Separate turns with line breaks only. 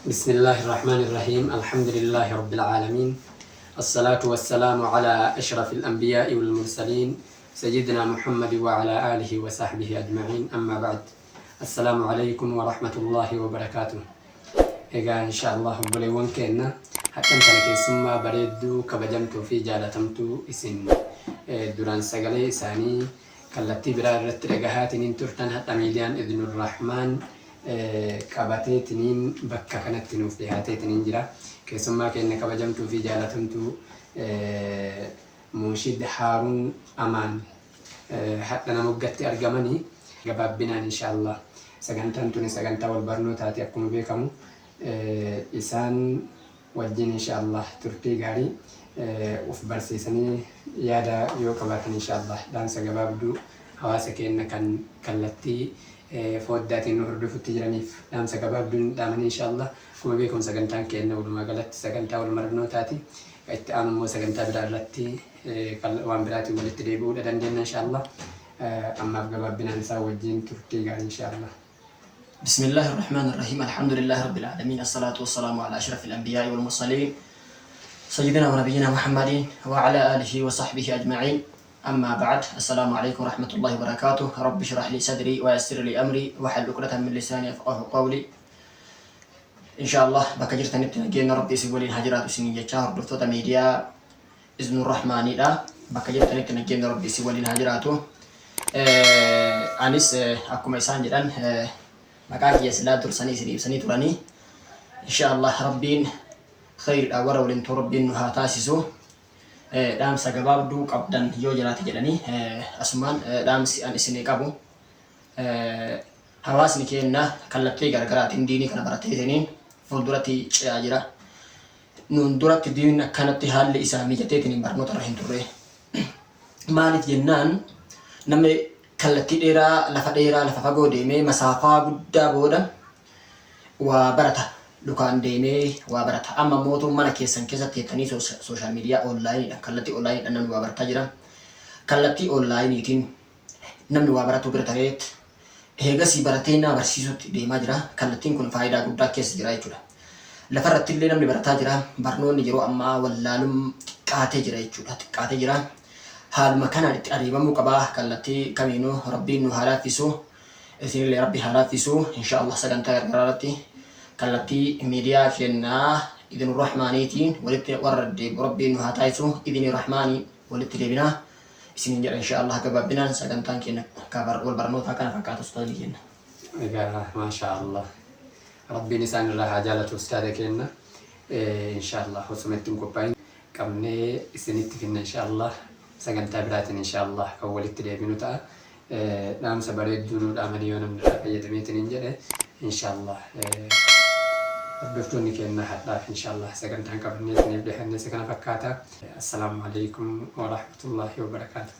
بسم الله الرحمن الرحيم. الحمد لله رب العالمين، الصلاة والسلام على أشرف الأنبياء والمرسلين سيدنا محمد وعلى آله وصحبه أجمعين. أما بعد، السلام عليكم ورحمة الله وبركاته. إن شاء الله بليون كنا حتى أنت لك ثم بريدو كبجمتو في جالتمتو اسم دوران سجلي ساني كالتي برا رترجهات ننترتن حتى ميدان إذن الرحمن qabatee tiniin bakka kanatti nuuf dhiyaatee tiniin jira. Keessummaa keenya kabajamtuu fi jaalatamtuu Munshid Haaruun Amaan hadha nama hoggatti argamanii gabaabbinaan inshaallah sagantaan tuni sagantaa wal barnootaati. Akkuma beekamu isaan wajjin inshaallah turtii gaarii uf barsiisanii yaada yoo qabaatan inshaallah dhaamsa gabaabduu hawaasa keenya kan kallattii فوداتي نور دفوت تجرانيف دام سكباب دون دامن إن شاء الله كم بيكون سكنتان كأنه ولما قالت سكنتا والمرنو تاتي اتعامل مو سكنتا برارتي وان براتي ولتدريبو لدندن إن شاء الله أما بقباب بنا نساوي الجين تفتيقا إن شاء الله.
بسم الله الرحمن الرحيم. الحمد لله رب العالمين، الصلاة والسلام على أشرف الأنبياء والمرسلين سيدنا ونبينا محمد وعلى آله وصحبه أجمعين. أما بعد، السلام عليكم ورحمة الله وبركاته. رب اشرح لي صدري ويسر لي أمري واحلل عقدة من لساني يفقهوا قولي. إن شاء الله بكجرت نبتنا جينا ربي سيقولين هجرات سنية شهر دكتور ميديا إذن الرحمن لا بكجرت نبتنا جينا ربي سيقولين هجراته أنيس أكو ميسان جدا مكاكي يسلا ترساني سني سني تراني إن شاء الله ربين خير أورا ولنتو ربين هاتاسسو dhaamsa gabaabduu qabdan yoo jiraate jedhanii asumaan dhaamsi an isinii qabu hawaasni keenya kallattii garaagaraatiin diinii kana barateetiniin fuulduratti ce'aa jira. Nuun duratti diiniin akkanatti haalli isaa mijateetiniin barnoota irra hin turre. Maaliif jennaan namni kallattii dheeraa lafa fagoo deemee masaafaa guddaa booda waa barata. Lukaan deemee waa barata. Amma mootummaan mana keessan keessatti jettanii sooshaal miidiyaa onlaayiniidhaan kallattii onlaayiniidhaan namni waa barataa jira. Kallattii onlaayiniitiin namni waa baratu bira ta'eet eegasii baratee nama barsiisutti deemaa jira. Kallattiin kun faayidaa guddaa keessa jira jechuudha. Lafarratti illee namni barataa jira. Barnoonni yeroo ammaa wallaalum xiqqaatee jira jechuudha. Xiqqaatee jira. Haaluma kanaan itti adeemamuu qabaa. Kallattii kamiinuu rabbiin nu haa laaffisu. Isinillee rabbi haa laaffisu. Inshaallah sagantaa gargaaraatti kallattii miidiyaa kennaa idin rahmaaniitiin walitti warra deebi'u rabbiin nu haa taasisu. Idin rahmaanii walitti deebinaa isinin jedha inshaallah gabaabbinaan sagantaan keenya wal barnootaa kana fakkaata ustaadii kenna.
Egaa maashaallah rabbiin isaan irraa haa jaalatu ustaada kenna. Inshaallah osuma ittiin qophaa'in qabnee isinitti finna inshaallah sagantaa biraatiin inshaallah kan walitti deebinu ta'a. Dhaamsa bareedduu nu dhaamanii yoo namni irraa fayyadameetiin hin jedhe inshaallah دفتوني كأنها حتى إن شاء الله سكنتها قبل نبدأ الناس كنا فكاتا. السلام عليكم ورحمة الله وبركاته.